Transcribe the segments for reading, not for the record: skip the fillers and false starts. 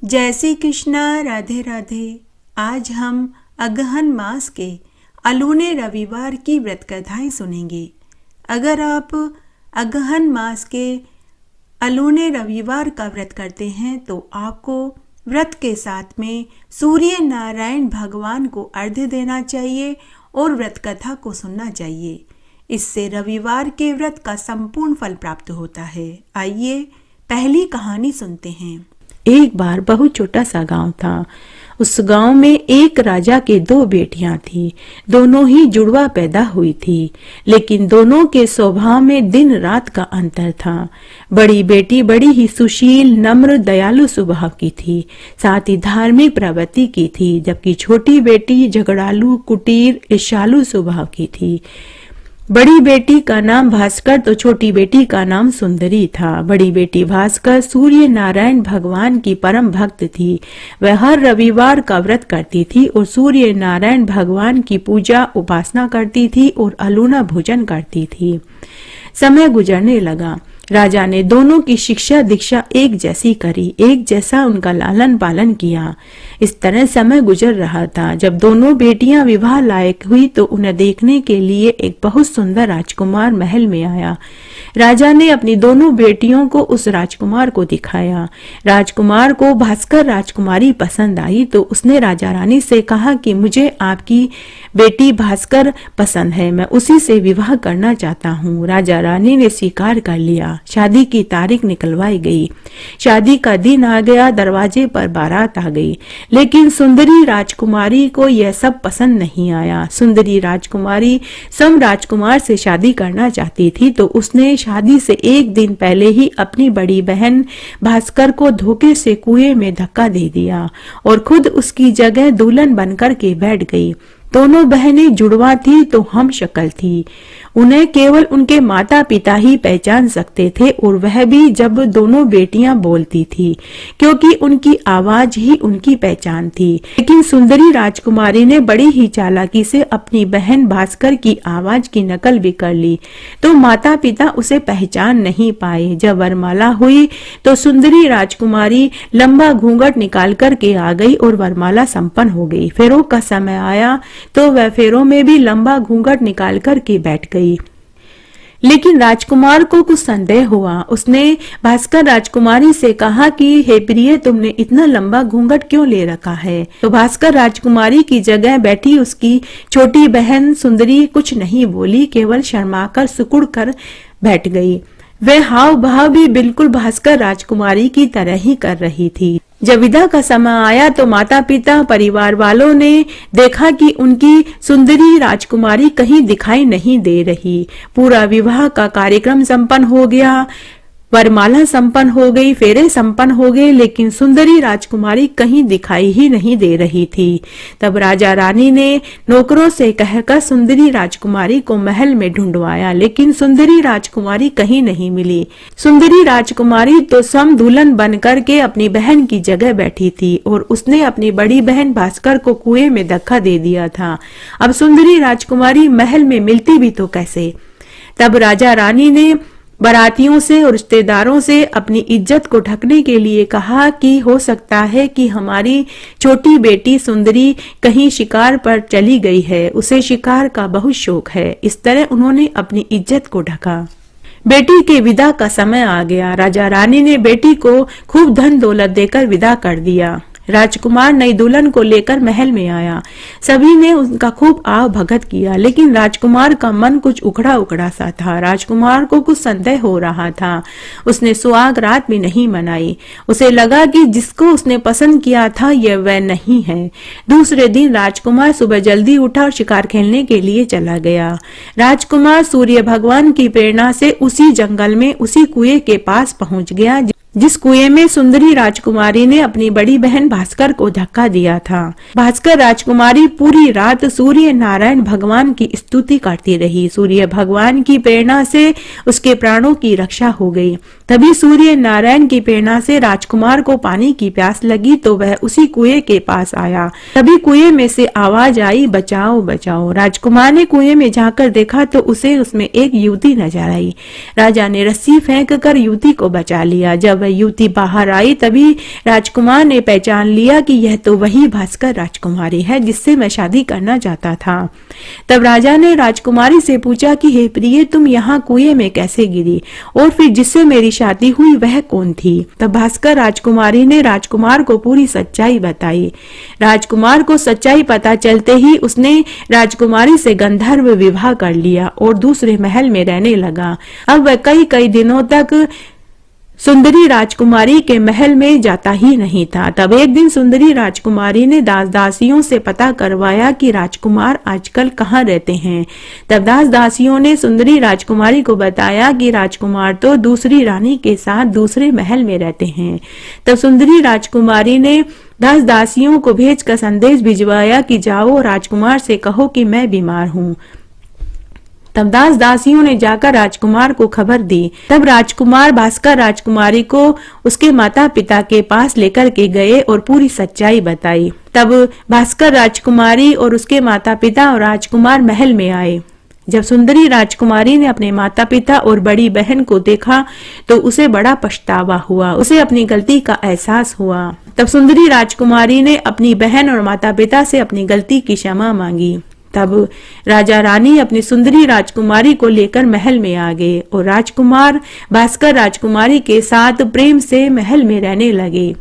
जय श्री कृष्णा, राधे राधे। आज हम अगहन मास के अलूने रविवार की व्रत कथाएं सुनेंगे। अगर आप अगहन मास के अलूने रविवार का व्रत करते हैं तो आपको व्रत के साथ में सूर्य नारायण भगवान को अर्घ्य देना चाहिए और व्रत कथा को सुनना चाहिए। इससे रविवार के व्रत का संपूर्ण फल प्राप्त होता है। आइए पहली कहानी सुनते हैं। एक बार बहुत छोटा सा गांव था। उस गांव में एक राजा के 2 बेटियां थी। दोनों ही जुड़वा पैदा हुई थी, लेकिन दोनों के स्वभाव में दिन रात का अंतर था। बड़ी बेटी बड़ी ही सुशील, नम्र, दयालु स्वभाव की थी, साथ ही धार्मिक प्रवृत्ति की थी, जबकि छोटी बेटी झगड़ालू, कुटीर, ईर्ष्यालु स्वभाव की थी। बड़ी बेटी का नाम भास्कर तो छोटी बेटी का नाम सुंदरी था। बड़ी बेटी भास्कर सूर्य नारायण भगवान की परम भक्त थी। वह हर रविवार का व्रत करती थी और सूर्य नारायण भगवान की पूजा उपासना करती थी और अलूना भोजन करती थी। समय गुजरने लगा। राजा ने दोनों की शिक्षा दीक्षा एक जैसी करी, एक जैसा उनका लालन पालन किया। इस तरह समय गुजर रहा था। जब दोनों बेटियां विवाह लायक हुई तो उन्हें देखने के लिए एक बहुत सुंदर राजकुमार महल में आया। राजा ने अपनी दोनों बेटियों को उस राजकुमार को दिखाया। राजकुमार को भास्कर राजकुमारी पसंद आई तो उसने राजा रानी से कहा कि मुझे आपकी बेटी भास्कर पसंद है, मैं उसी से विवाह करना चाहता हूँ। राजा रानी ने स्वीकार कर लिया। शादी की तारीख निकलवाई गई। शादी का दिन आ गया। दरवाजे पर बारात आ गई, लेकिन सुंदरी राजकुमारी को यह सब पसंद नहीं आया। सुंदरी राजकुमारी सम राजकुमार से शादी करना चाहती थी तो उसने शादी से एक दिन पहले ही अपनी बड़ी बहन भास्कर को धोखे से कुएं में धक्का दे दिया और खुद उसकी जगह दुल्हन बनकर के बैठ गई। दोनों बहनें जुड़वा थी तो हम शक्ल थी। उन्हें केवल उनके माता पिता ही पहचान सकते थे, और वह भी जब दोनों बेटियां बोलती थी, क्योंकि उनकी आवाज ही उनकी पहचान थी। लेकिन सुंदरी राजकुमारी ने बड़ी ही चालाकी से अपनी बहन भास्कर की आवाज की नकल भी कर ली, तो माता पिता उसे पहचान नहीं पाए। जब वरमाला हुई तो सुंदरी राजकुमारी लंबा घूंघट निकाल कर के आ गई और वरमाला संपन्न हो गई। फेरों का समय आया तो वह फेरों में भी लंबा घूंघट निकाल कर के बैठ गई। लेकिन राजकुमार को कुछ संदेह हुआ। उसने भास्कर राजकुमारी से कहा कि हे प्रिय, तुमने इतना लंबा घूंघट क्यों ले रखा है? तो भास्कर राजकुमारी की जगह बैठी उसकी छोटी बहन सुंदरी कुछ नहीं बोली, केवल शर्माकर सिकुड़ कर बैठ गई। वह हाव भाव भी बिल्कुल भास्कर राजकुमारी की तरह ही कर रही थी। जब विदा का समय आया तो माता पिता परिवार वालों ने देखा कि उनकी सुंदरी राजकुमारी कहीं दिखाई नहीं दे रही। पूरा विवाह का कार्यक्रम संपन्न हो गया, वरमाला संपन्न हो गई, फेरे संपन्न हो गए, लेकिन सुंदरी राजकुमारी कहीं दिखाई ही नहीं दे रही थी। तब राजा रानी ने नौकरों से कहकर सुंदरी राजकुमारी को महल में ढूंढवाया, लेकिन सुंदरी राजकुमारी कहीं नहीं मिली। सुंदरी राजकुमारी तो स्वयं दुल्हन बनकर के अपनी बहन की जगह बैठी थी और उसने अपनी बड़ी बहन भास्कर को कुएं में धक्का दे दिया था। अब सुंदरी राजकुमारी महल में मिलती भी तो कैसे? तब राजा रानी ने बारातियों से और रिश्तेदारों से अपनी इज्जत को ढकने के लिए कहा कि हो सकता है कि हमारी छोटी बेटी सुंदरी कहीं शिकार पर चली गई है, उसे शिकार का बहुत शौक है। इस तरह उन्होंने अपनी इज्जत को ढका। बेटी के विदा का समय आ गया। राजा रानी ने बेटी को खूब धन दौलत देकर विदा कर दिया। राजकुमार नई दुल्हन को लेकर महल में आया। सभी ने उनका खूब आव भगत किया, लेकिन राजकुमार का मन कुछ उखड़ा उखड़ा सा था। राजकुमार को कुछ संदेह हो रहा था। उसने सुहाग रात भी नहीं मनाई। उसे लगा कि जिसको उसने पसंद किया था यह वह नहीं है। दूसरे दिन राजकुमार सुबह जल्दी उठा और शिकार खेलने के लिए चला गया। राजकुमार सूर्य भगवान की प्रेरणा से उसी जंगल में उसी कुएं के पास पहुंच गया जिस कुएं में सुंदरी राजकुमारी ने अपनी बड़ी बहन भास्कर को धक्का दिया था। भास्कर राजकुमारी पूरी रात सूर्य नारायण भगवान की स्तुति करती रही। सूर्य भगवान की प्रेरणा से उसके प्राणों की रक्षा हो गई। तभी सूर्य नारायण की प्रेरणा से राजकुमार को पानी की प्यास लगी तो वह उसी कुएं के पास आया। तभी कुएं में से आवाज आई, बचाओ बचाओ। राजकुमार ने कुएं में झांककर देखा तो उसे उसमें एक युवती नजर आई। राजा ने रस्सी फेंक कर युवती को बचा लिया। जब वह युवती बाहर आई तभी राजकुमार ने पहचान लिया कि यह तो वही भास्कर राजकुमारी है जिससे मैं शादी करना चाहता था। तब राजा ने राजकुमारी से पूछा कि हे प्रिय, तुम यहाँ कुएं में कैसे गिरी और फिर जिससे मेरी शादी हुई वह कौन थी? तब भास्कर राजकुमारी ने राजकुमार को पूरी सच्चाई बताई। राजकुमार को सच्चाई पता चलते ही उसने राजकुमारी से गंधर्व विवाह कर लिया और दूसरे महल में रहने लगा। अब वह कई कई दिनों तक सुंदरी राजकुमारी के महल में जाता ही नहीं था। तब एक दिन सुंदरी राजकुमारी ने दास दासियों से पता करवाया कि राजकुमार आजकल कहाँ रहते हैं। तब दास दासियों ने सुंदरी राजकुमारी को बताया कि राजकुमार तो दूसरी रानी के साथ दूसरे महल में रहते हैं। तब सुंदरी राजकुमारी ने दास दासियों को भेजकर संदेश भिजवाया कि जाओ राजकुमार से कहो कि मैं बीमार हूँ। तब दास दासियों ने जाकर राजकुमार को खबर दी। तब राजकुमार भास्कर राजकुमारी को उसके माता पिता के पास लेकर के गए और पूरी सच्चाई बताई। तब भास्कर राजकुमारी और उसके माता पिता और राजकुमार महल में आए। जब सुंदरी राजकुमारी ने अपने माता पिता और बड़ी बहन को देखा तो उसे बड़ा पछतावा हुआ, उसे अपनी गलती का एहसास हुआ। तब सुंदरी राजकुमारी ने अपनी बहन और माता पिता से अपनी गलती की क्षमा मांगी। तब राजा रानी अपनी सुंदरी राजकुमारी को लेकर महल में आ गए और राजकुमार भास्कर राजकुमारी के साथ प्रेम से महल में रहने लगे।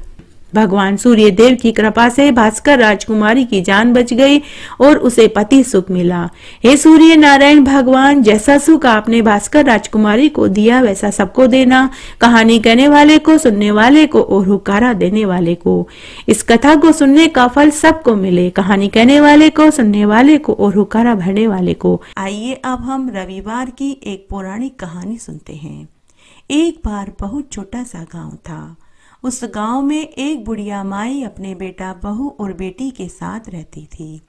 भगवान सूर्य देव की कृपा से भास्कर राजकुमारी की जान बच गई और उसे पति सुख मिला। हे सूर्य नारायण भगवान, जैसा सुख आपने भास्कर राजकुमारी को दिया वैसा सबको देना। कहानी कहने वाले को, सुनने वाले को और हुक्कारा देने वाले को। इस कथा को सुनने का फल सबको मिले। कहानी कहने वाले को, सुनने वाले को और हुक्कारा भरने वाले को। आइए अब हम रविवार की एक पौराणिक कहानी सुनते हैं। एक बार बहुत छोटा सा गांव था। उस गांव में एक बुढ़िया माई अपने बेटा, बहू और बेटी के साथ रहती थी।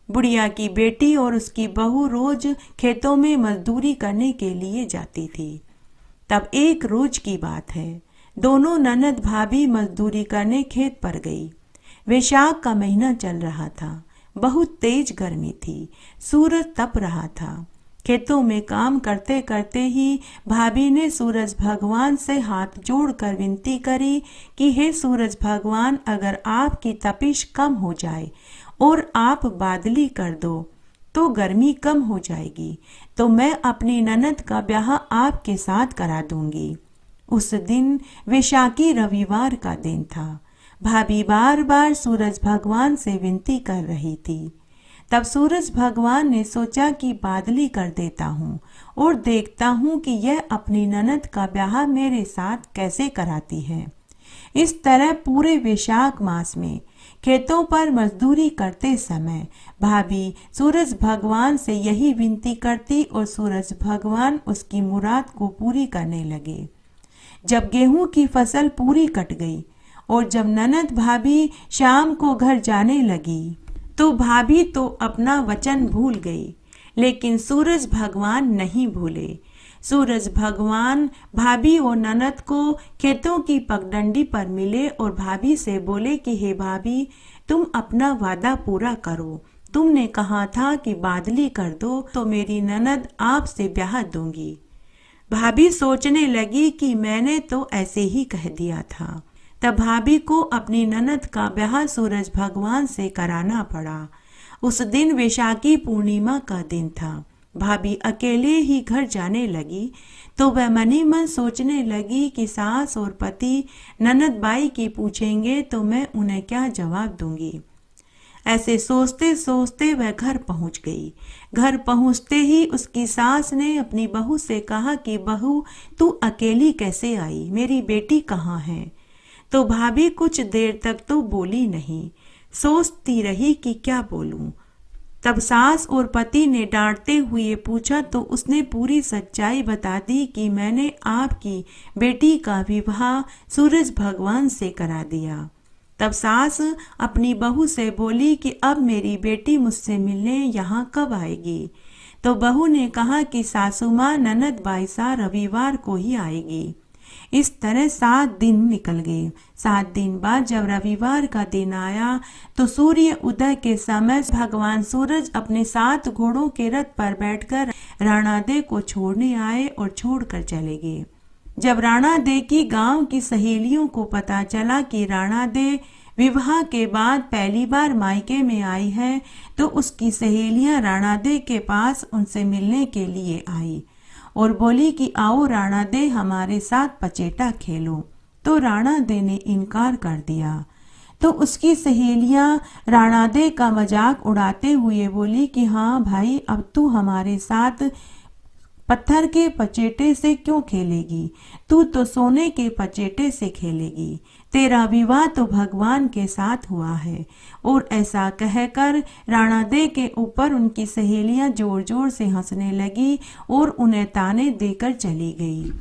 बुढ़िया की बेटी और उसकी बहू रोज खेतों में मजदूरी करने के लिए जाती थी। तब एक रोज की बात है, दोनों ननद भाभी मजदूरी करने खेत पर गई। वैशाख का महीना चल रहा था, बहुत तेज गर्मी थी, सूरज तप रहा था। खेतों में काम करते करते ही भाभी ने सूरज भगवान से हाथ जोड़कर विनती करी कि हे सूरज भगवान, अगर आपकी तपिश कम हो जाए और आप बादली कर दो तो गर्मी कम हो जाएगी, तो मैं अपनी ननद का ब्याह आपके साथ करा दूंगी। उस दिन वैशाखी रविवार का दिन था। भाभी बार बार सूरज भगवान से विनती कर रही थी। तब सूरज भगवान ने सोचा कि बादली कर देता हूँ और देखता हूँ कि यह अपनी ननद का ब्याह मेरे साथ कैसे कराती है। इस तरह पूरे वैशाख मास में खेतों पर मजदूरी करते समय भाभी सूरज भगवान से यही विनती करती और सूरज भगवान उसकी मुराद को पूरी करने लगे। जब गेहूं की फसल पूरी कट गई और जब ननद भाभी शाम को घर जाने लगी तो भाभी तो अपना वचन भूल गई, लेकिन सूरज भगवान नहीं भूले। सूरज भगवान भाभी और ननद को खेतों की पगडंडी पर मिले और भाभी से बोले कि हे भाभी, तुम अपना वादा पूरा करो। तुमने कहा था कि बादली कर दो तो मेरी ननद आपसे ब्याह दूंगी। भाभी सोचने लगी कि मैंने तो ऐसे ही कह दिया था। तब भाभी को अपनी ननद का ब्याह सूरज भगवान से कराना पड़ा। उस दिन वैशाखी पूर्णिमा का दिन था। भाभी अकेले ही घर जाने लगी तो वह मनी मन सोचने लगी कि सास और पति ननद बाई की पूछेंगे तो मैं उन्हें क्या जवाब दूंगी। ऐसे सोचते सोचते वह घर पहुंच गई। घर पहुंचते ही उसकी सास ने अपनी बहू से कहा कि बहू, तू अकेली कैसे आई, मेरी बेटी कहाँ है। तो भाभी कुछ देर तक तो बोली नहीं, सोचती रही कि क्या बोलूं। तब सास और पति ने डांटते हुए पूछा तो उसने पूरी सच्चाई बता दी कि मैंने आपकी बेटी का विवाह सूरज भगवान से करा दिया। तब सास अपनी बहू से बोली कि अब मेरी बेटी मुझसे मिलने यहाँ कब आएगी। तो बहू ने कहा कि सासू माँ ननद बाईसा रविवार को ही आएगी। इस तरह 7 दिन निकल गए। 7 दिन बाद जब रविवार का दिन आया तो सूर्य उदय के समय भगवान सूरज अपने 7 घोड़ों के रथ पर बैठकर राणादेव को छोड़ने आए और छोड़कर चले गए। जब राणा दे की गांव की सहेलियों को पता चला कि राणा दे विवाह के बाद पहली बार मायके में आई है, तो उसकी सहेलियां राणा दे के पास उनसे मिलने के लिए आई और बोली कि आओ राणा दे हमारे साथ पचेटा खेलो। तो राणा दे ने इनकार कर दिया। तो उसकी सहेलियां राणा दे का मजाक उड़ाते हुए बोली कि हाँ भाई, अब तू हमारे साथ पत्थर के पचेटे से क्यों खेलेगी, तू तो सोने के पचेटे से खेलेगी, तेरा विवाह तो भगवान के साथ हुआ है। और ऐसा कहकर राणा दे के ऊपर उनकी सहेलियां जोर जोर से हंसने लगी और उन्हें ताने देकर चली गई।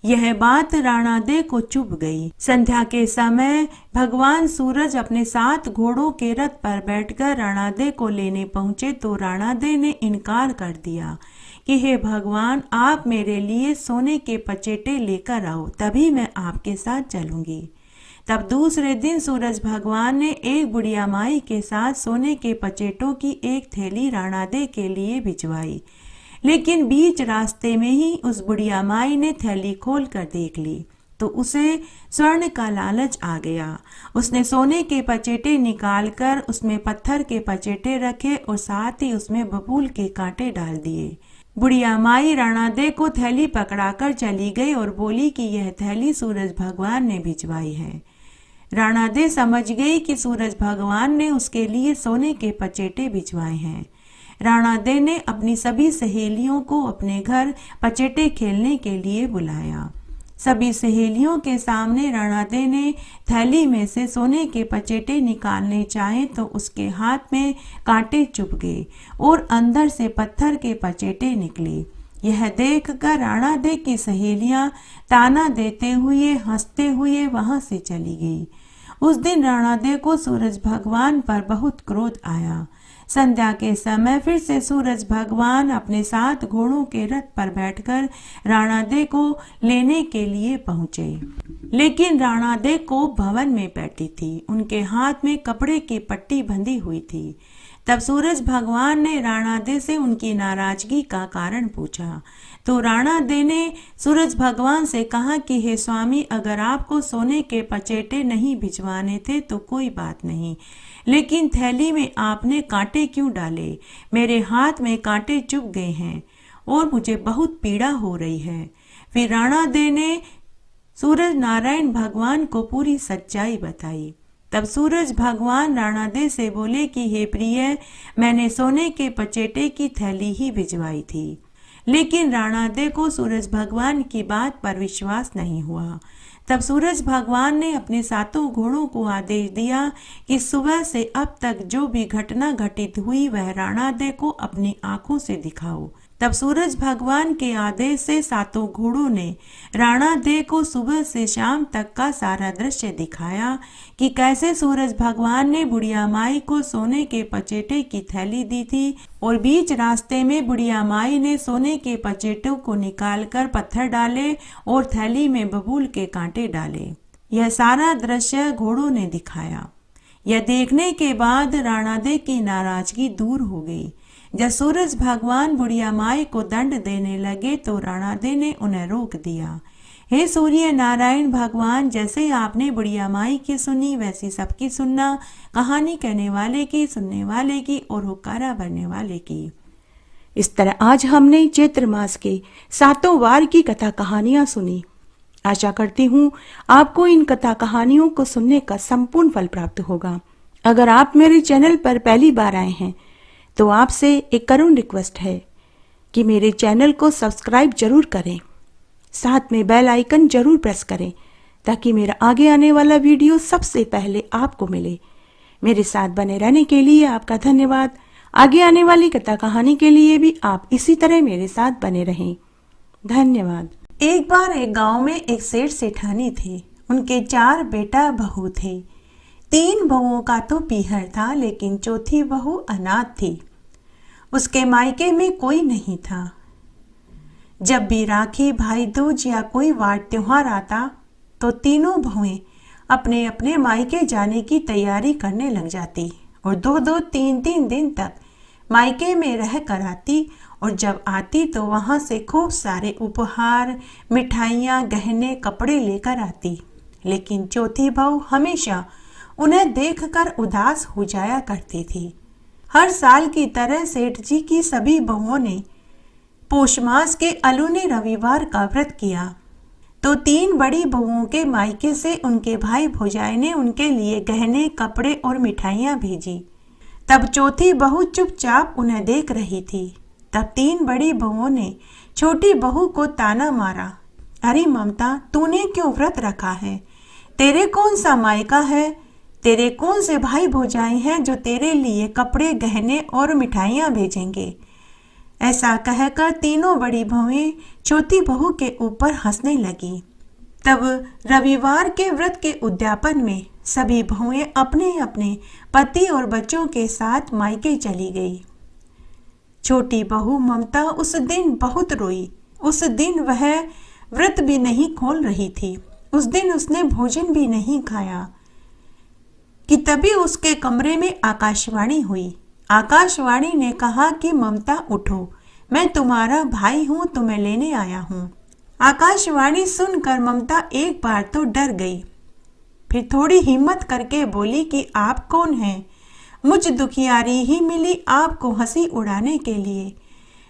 यह बात राणा दे को चुभ गई। संध्या के समय भगवान सूरज अपने 7 घोड़ों के रथ पर बैठकर राणा दे को लेने पहुंचे, तो राणा दे ने इनकार कर दिया कि हे भगवान, आप मेरे लिए सोने के पचेटे लेकर आओ, तभी मैं आपके साथ चलूंगी। तब दूसरे दिन सूरज भगवान ने एक बुढ़िया माई के साथ सोने के पचेटों की एक थैली राणा दे के लिए भिजवाई। लेकिन बीच रास्ते में ही उस बुढ़िया माई ने थैली खोल कर देख ली, तो उसे स्वर्ण का लालच आ गया। उसने सोने के पचेटे निकालकर उसमें पत्थर के पचेटे रखे और साथ ही उसमें बबूल के कांटे डाल दिए। बुढ़िया माई राणा दे को थैली पकड़ाकर चली गई और बोली कि यह थैली सूरज भगवान ने भिजवाई है। राणा दे समझ गई कि सूरज भगवान ने उसके लिए सोने के पचेटे भिजवाए हैं। राणा दे ने अपनी सभी सहेलियों को अपने घर पचेटे खेलने के लिए बुलाया। सभी सहेलियों के सामने राणा दे ने थैली में से सोने के पचेटे निकालने चाहे तो उसके हाथ में कांटे चुभ गए और अंदर से पत्थर के पचेटे निकले। यह देखकर राणा दे की सहेलियां ताना देते हुए हंसते हुए वहां से चली गई। उस दिन राणा दे को सूरज भगवान पर बहुत क्रोध आया। संध्या के समय फिर से सूरज भगवान अपने 7 घोड़ों के रथ पर बैठकर राणा दे को लेने के लिए पहुंचे। लेकिन राणा दे को भवन में बैठी थी, उनके हाथ में कपड़े की पट्टी बंधी हुई थी। तब सूरज भगवान ने राणा दे से उनकी नाराजगी का कारण पूछा। तो राणा दे ने सूरज भगवान से कहा कि हे स्वामी, अगर आपको सोने के पचेटे नहीं भिजवाने थे तो कोई बात नहीं, लेकिन थैली में आपने कांटे क्यों डाले? मेरे हाथ में कांटे चुभ गए हैं और मुझे बहुत पीड़ा हो रही है। फिर राणा दे ने सूरज नारायण भगवान को पूरी सच्चाई बताई। तब सूरज भगवान राणा दे से बोले कि हे प्रिय, मैंने सोने के पचेटे की थैली ही भिजवाई थी। लेकिन राणा दे को सूरज भगवान की बात पर विश्वास नहीं हुआ। तब सूरज भगवान ने अपने 7 घोड़ों को आदेश दिया कि सुबह से अब तक जो भी घटना घटित हुई वह राणा दे को अपनी आंखों से दिखाओ। तब सूरज भगवान के आदेश से 7 घोड़ों ने राणा दे को सुबह से शाम तक का सारा दृश्य दिखाया कि कैसे सूरज भगवान ने बुढ़िया माई को सोने के पचेटे की थैली दी थी और बीच रास्ते में बुढ़िया माई ने सोने के पचेटों को निकालकर पत्थर डाले और थैली में बबूल के कांटे डाले। यह सारा दृश्य घोड़ों ने दिखाया। यह देखने के बाद राणा दे की नाराजगी दूर हो गई। जब सूरज भगवान बुढ़िया माई को दंड देने लगे तो राणा दे ने उन्हें रोक दिया। हे सूर्य नारायण भगवान, जैसे आपने बुढ़िया माई की सुनी वैसी सबकी सुनना, कहानी कहने वाले की, सुनने वाले की और हुक्कारा भरने वाले की। इस तरह आज हमने चैत्र मास के 7 वार की कथा कहानियां सुनी। आशा करती हूँ आपको इन कथा कहानियों को सुनने का संपूर्ण फल प्राप्त होगा। अगर आप मेरे चैनल पर पहली बार आए हैं तो आपसे एक करुण रिक्वेस्ट है कि मेरे चैनल को सब्सक्राइब जरूर करें, साथ में बेल आइकन जरूर प्रेस करें ताकि मेरा आगे आने वाला वीडियो सबसे पहले आपको मिले। मेरे साथ बने रहने के लिए आपका धन्यवाद। आगे आने वाली कथा कहानी के लिए भी आप इसी तरह मेरे साथ बने रहें। धन्यवाद। एक बार एक गांव में एक सेठ सेठानी थे। उनके 4 बेटा बहू थे। 3 बहुओं का तो पीहर था, लेकिन चौथी बहू अनाथ थी। उसके मायके में कोई नहीं था। जब भी राखी, भाई दूज या कोई वार त्योहार आता तो तीनों बहुएं अपने अपने मायके जाने की तैयारी करने लग जाती और 2-2, 3-3 दिन तक मायके में रह कर आती और जब आती तो वहाँ से खूब सारे उपहार, मिठाइयाँ, गहने, कपड़े लेकर आती। लेकिन चौथी बहू हमेशा उन्हें देखकर उदास हो जाया करती थी। हर साल की तरह सेठ जी की सभी बहुओं ने पौष मास के अलूने रविवार का व्रत किया तो 3 बड़ी बहुओं के मायके से उनके भाई भौजाई ने उनके लिए गहने, कपड़े और मिठाइयाँ भेजी। तब चौथी बहू चुपचाप उन्हें देख रही थी। तब 3 बड़ी बहुओं ने छोटी बहू को ताना मारा, अरे ममता, तूने क्यों व्रत रखा है? तेरे कौन सा मायका है? तेरे कौन से भाई भौजाई हैं जो तेरे लिए कपड़े, गहने और मिठाइयाँ भेजेंगे? ऐसा कहकर तीनों बड़ी बहुएं चौथी बहू के ऊपर हंसने लगी। तब रविवार के व्रत के उद्यापन में सभी बहुएं अपने अपने पति और बच्चों के साथ मायके चली गई। छोटी बहू ममता उस दिन बहुत रोई। उस दिन वह व्रत भी नहीं खोल रही थी। उस दिन उसने भोजन भी नहीं खाया कि तभी उसके कमरे में आकाशवाणी हुई। आकाशवाणी ने कहा कि ममता उठो, मैं तुम्हारा भाई हूँ, तुम्हें लेने आया हूँ। आकाशवाणी सुनकर ममता एक बार तो डर गई, फिर थोड़ी हिम्मत करके बोली कि आप कौन हैं? मुझ दुखियारी ही मिली आपको हंसी उड़ाने के लिए।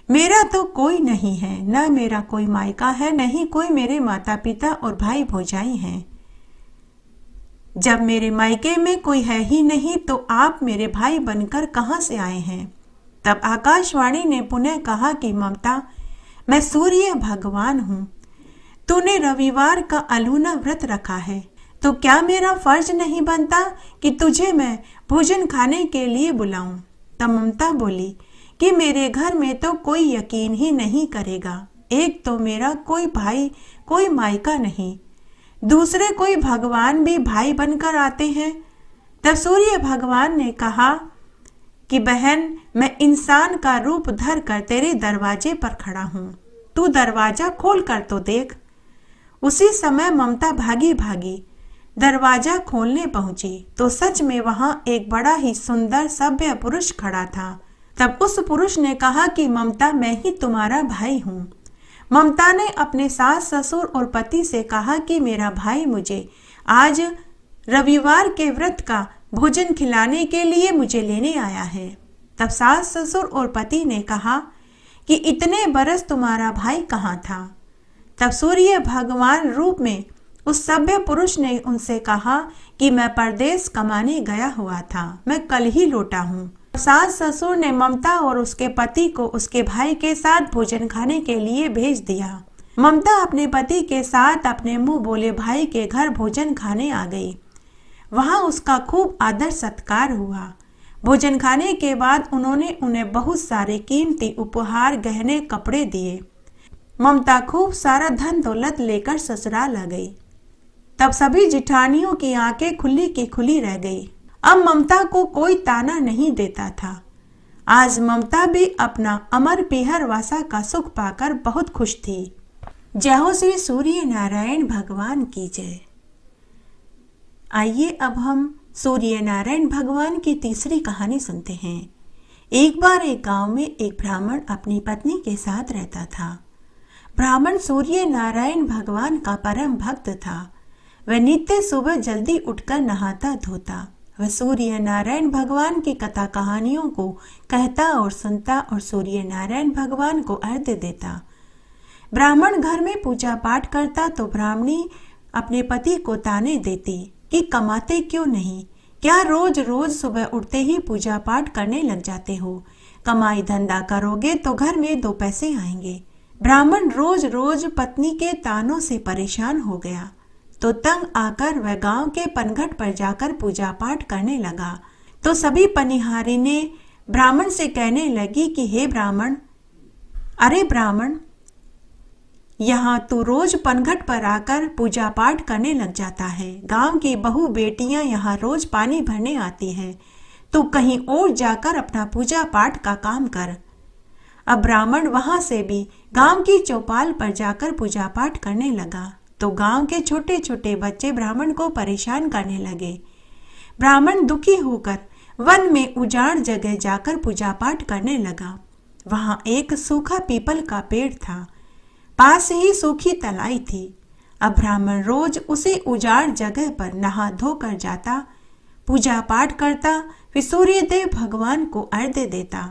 मेरा तो कोई नहीं है, न मेरा कोई मायका है, न ही कोई मेरे माता पिता और भाई भौजाई हैं। जब मेरे मायके में कोई है ही नहीं तो आप मेरे भाई बनकर कहाँ से आए हैं? तब आकाशवाणी ने पुनः कहा कि ममता, मैं सूर्य भगवान हूँ। तूने रविवार का अलूना व्रत रखा है तो क्या मेरा फर्ज नहीं बनता कि तुझे मैं भोजन खाने के लिए बुलाऊं? तब ममता बोली कि मेरे घर में तो कोई यकीन ही नहीं करेगा। एक तो मेरा कोई भाई, कोई मायका नहीं, दूसरे कोई भगवान भी भाई बनकर आते हैं। तब सूर्य भगवान ने कहा कि बहन, मैं इंसान का रूप धर कर तेरे दरवाजे पर खड़ा हूँ, तू दरवाजा खोल कर तो देख। उसी समय ममता भागी भागी दरवाजा खोलने पहुंची तो सच में वहां एक बड़ा ही सुंदर सभ्य पुरुष खड़ा था। तब उस पुरुष ने कहा कि ममता, मैं ही तुम्हारा भाई हूँ। ममता ने अपने सास, ससुर और पति से कहा कि मेरा भाई मुझे आज रविवार के व्रत का भोजन खिलाने के लिए मुझे लेने आया है। तब सास, ससुर और पति ने कहा कि इतने बरस तुम्हारा भाई कहाँ था? तब सूर्य भगवान रूप में उस सभ्य पुरुष ने उनसे कहा कि मैं परदेश कमाने गया हुआ था, मैं कल ही लौटा हूँ। सास ससुर ने ममता और उसके पति को उसके भाई के साथ भोजन खाने के लिए भेज दिया। ममता अपने पति के साथ अपने मुंह बोले भाई के घर भोजन खाने आ गई। वहां उसका खूब आदर सत्कार हुआ। भोजन खाने के बाद उन्होंने उन्हें बहुत सारे कीमती उपहार, गहने, कपड़े दिए। ममता खूब सारा धन दौलत लेकर ससुराल आ गई। तब सभी जिठानियों की आंखें खुली की खुली रह गई। अब ममता को कोई ताना नहीं देता था। आज ममता भी अपना अमर पीहर वासा का सुख पाकर बहुत खुश थी। जय हो श्री सूर्य नारायण भगवान की जय। आइए अब हम सूर्य नारायण भगवान की तीसरी कहानी सुनते हैं। एक बार एक गांव में एक ब्राह्मण अपनी पत्नी के साथ रहता था। ब्राह्मण सूर्य नारायण भगवान का परम भक्त था। वह नित्य सुबह जल्दी उठकर नहाता धोता। वह सूर्य नारायण भगवान की कथा कहानियों को कहता और सुनता और सूर्य नारायण भगवान को अर्घ्य देता। ब्राह्मण घर में पूजा पाठ करता तो ब्राह्मणी अपने पति को ताने देती कि कमाते क्यों नहीं? क्या रोज रोज सुबह उठते ही पूजा पाठ करने लग जाते हो? कमाई धंधा करोगे तो घर में 2 पैसे आएंगे। ब्राह्मण रोज रोज पत्नी के तानों से परेशान हो गया तो तंग आकर वह गांव के पनघट पर जाकर पूजा पाठ करने लगा। तो सभी पनिहारी ने ब्राह्मण से कहने लगी कि हे ब्राह्मण, अरे ब्राह्मण, यहाँ तू रोज पनघट पर आकर पूजा पाठ करने लग जाता है। गांव की बहू बेटियां यहाँ रोज पानी भरने आती हैं। तू कहीं और जाकर अपना पूजा पाठ का काम कर। अब ब्राह्मण वहां से भी गांव की चौपाल पर जाकर पूजा पाठ करने लगा तो गांव के छोटे छोटे बच्चे ब्राह्मण को परेशान करने लगे। ब्राह्मण दुखी होकर वन में उजाड़ जगह जाकर पूजा पाठ करने लगा। वहां एक सूखा पीपल का पेड़ था। पास ही सूखी तलाई थी। अब ब्राह्मण रोज उसी उजाड़ जगह पर नहा धोकर जाता, पूजा पाठ करता, फिर सूर्यदेव भगवान को अर्घ्य देता।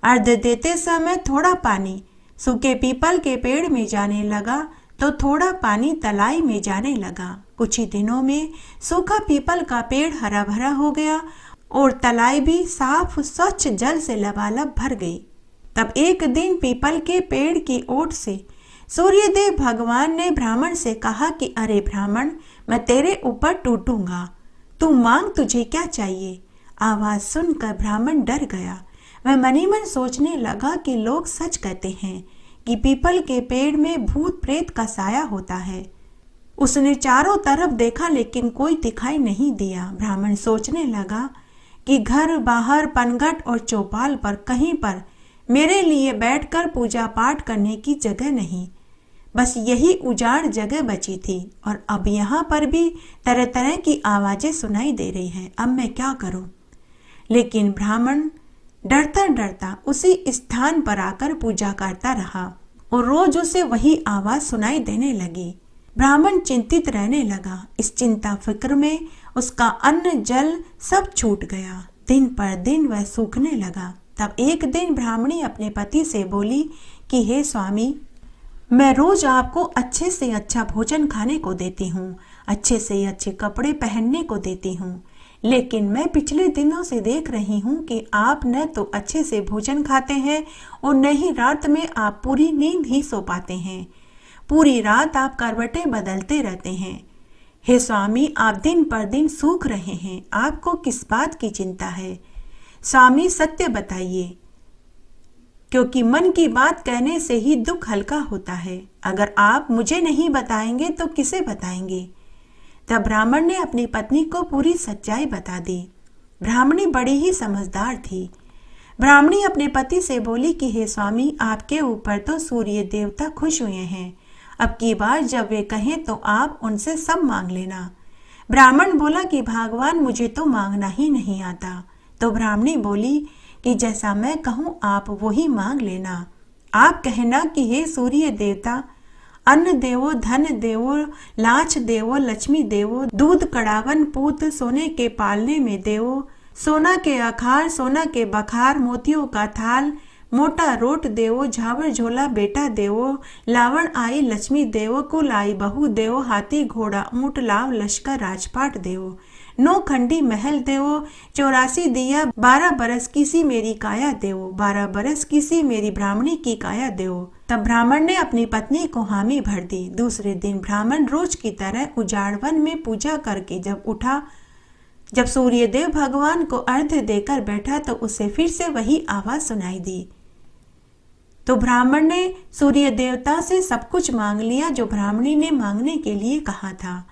अर्घ्य देते समय थोड़ा पानी सूखे पीपल के पेड़ में जाने लगा तो थोड़ा पानी तलाई में जाने लगा। कुछ ही दिनों में सूखा पीपल का पेड़ हरा भरा हो गया और तलाई भी साफ स्वच्छ जल से लबालब भर गई। तब एक दिन पीपल के पेड़ की ओट से सूर्यदेव भगवान ने ब्राह्मण से कहा कि अरे ब्राह्मण, मैं तेरे ऊपर टूटूंगा, तू मांग, तुझे क्या चाहिए। आवाज सुनकर ब्राह्मण डर गया। वह मनी मन सोचने लगा कि लोग सच कहते हैं कि पीपल के पेड़ में भूत प्रेत का साया होता है। उसने चारों तरफ देखा लेकिन कोई दिखाई नहीं दिया। ब्राह्मण सोचने लगा कि घर बाहर पनघट और चौपाल पर कहीं पर मेरे लिए बैठकर पूजा पाठ करने की जगह नहीं, बस यही उजाड़ जगह बची थी और अब यहाँ पर भी तरह तरह की आवाजें सुनाई दे रही हैं। अब मैं क्या करूं? लेकिन ब्राह्मण डरता डरता उसी स्थान पर आकर पूजा करता रहा और रोज उसे वही आवाज सुनाई देने लगी। ब्राह्मण चिंतित रहने लगा। इस चिंता फिक्र में उसका अन्न जल सब छूट गया। दिन पर दिन वह सूखने लगा। तब एक दिन ब्राह्मणी अपने पति से बोली कि हे स्वामी, मैं रोज आपको अच्छे से अच्छा भोजन खाने को देती हूँ, अच्छे से अच्छे कपड़े पहनने को देती हूँ, लेकिन मैं पिछले दिनों से देख रही हूँ कि आप न तो अच्छे से भोजन खाते हैं और न ही रात में आप पूरी नींद ही सो पाते हैं। पूरी रात आप करवटें बदलते रहते हैं। हे स्वामी, आप दिन पर दिन सूख रहे हैं, आपको किस बात की चिंता है? स्वामी सत्य बताइए, क्योंकि मन की बात कहने से ही दुख हल्का होता है। अगर आप मुझे नहीं बताएंगे तो किसे बताएंगे? तब ब्राह्मण ने अपनी पत्नी को पूरी सच्चाई बता दी। ब्राह्मणी बड़ी ही समझदार थी। ब्राह्मणी अपने पति से बोली कि हे स्वामी, आपके ऊपर तो सूर्य देवता खुश हुए हैं, अब की बार जब वे कहें तो आप उनसे सब मांग लेना। ब्राह्मण बोला कि भगवान, मुझे तो मांगना ही नहीं आता। तो ब्राह्मणी बोली कि जैसा मैं कहूँ आप वही मांग लेना। आप कहना कि हे सूर्य देवता, अन्न देवो, धन देवो, लाछ देवो, लक्ष्मी देवो, दूध कड़ावन पूत, सोने के पालने में देवो, सोना के अखार, सोना के बखार, मोतियों का थाल, मोटा रोट देवो, झावर झोला बेटा देवो, लावण आई लक्ष्मी देवो, कुल आई बहू देवो, हाथी घोड़ा ऊंट लाव लश्कर राजपाट देवो, 9 खंडी महल देवो, 84 दिया, 12 बरस की सी मेरी काया देवो, 12 बरस की सी मेरी ब्राह्मणी की काया देवो। तब ब्राह्मण ने अपनी पत्नी को हामी भर दी। दूसरे दिन ब्राह्मण रोज की तरह उजाड़वन में पूजा करके जब उठा, जब सूर्यदेव भगवान को अर्घ्य देकर बैठा तो उसे फिर से वही आवाज सुनाई दी। तो ब्राह्मण ने सूर्य देवता से सब कुछ मांग लिया जो ब्राह्मणी ने मांगने के लिए कहा था।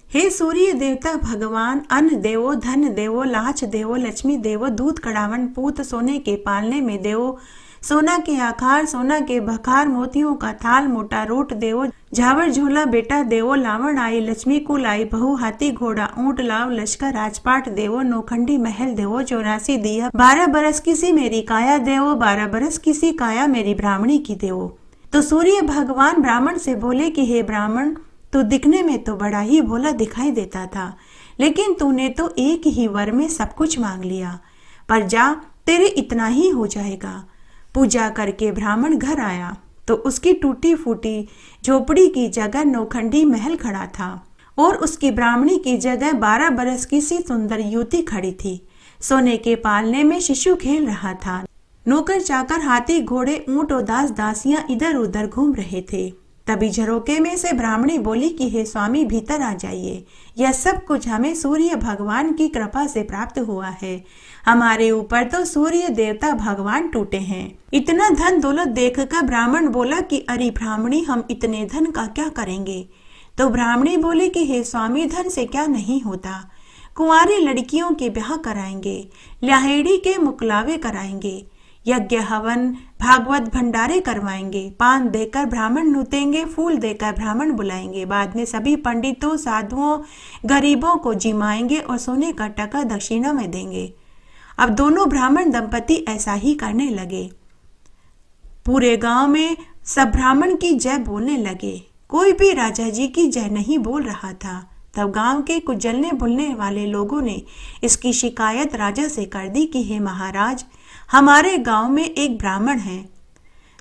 हे सूर्य देवता भगवान, अन्न देवो, धन देवो, लाछ देवो, लक्ष्मी देवो, दूध कड़ावन पूत, सोने के पालने में देवो, सोना के आखार, सोना के बखार, मोतियों का थाल, मोटा रोट देवो, झावर झोला बेटा देवो, लावण आई लक्ष्मी, कुल आई बहू, हाथी घोड़ा ऊंट लाव लश्कर राजपाट देवो, 9 खंडी महल देवो, 84 दिया, 12 बरस की सी मेरी काया देवो, 12 बरस की सी काया मेरी ब्राह्मणी की देवो। तो सूर्य भगवान ब्राह्मण से बोले कि हे ब्राह्मण, तू दिखने में तो बड़ा ही भोला दिखाई देता था, लेकिन तूने तो एक ही वर में सब कुछ मांग लिया, पर जा, तेरे इतना ही हो जाएगा। पूजा करके ब्राह्मण घर आया तो उसकी टूटी फूटी झोपड़ी की जगह 9 खंडी महल खड़ा था और उसकी ब्राह्मणी की जगह 12 बरस की सी सुंदर युवती खड़ी थी। सोने के पालने में शिशु खेल रहा था। नौकर चाकर, हाथी घोड़े, ऊंट और दास दासियां इधर उधर घूम रहे थे। तभी झरोके में से ब्राह्मणी बोली कि हे स्वामी, भीतर आ जाइए, यह सब कुछ हमें सूर्य भगवान की कृपा से प्राप्त हुआ है। हमारे ऊपर तो सूर्य देवता भगवान टूटे हैं। इतना धन दौलत देखकर ब्राह्मण बोला कि अरे ब्राह्मणी, हम इतने धन का क्या करेंगे? तो ब्राह्मणी बोली कि हे स्वामी, धन से क्या नहीं होता, कुंवारी लड़कियों के ब्याह कराएंगे, लाहेड़ी के मुकलावे कराएंगे, यज्ञ हवन भागवत भंडारे करवाएंगे, पान देकर ब्राह्मण नूतेंगे, फूल देकर ब्राह्मण बुलाएंगे, बाद में सभी पंडितों, साधुओं, गरीबों को जिमाएंगे और सोने का टका दक्षिणा में देंगे। अब दोनों ब्राह्मण दंपति ऐसा ही करने लगे। पूरे गांव में सब ब्राह्मण की जय बोलने लगे। कोई भी राजा जी की जय नहीं बोल रहा था। तब गांव के कुछ जलने बुलने वाले लोगों ने इसकी शिकायत राजा से कर दी कि हे महाराज, हमारे गांव में एक ब्राह्मण है,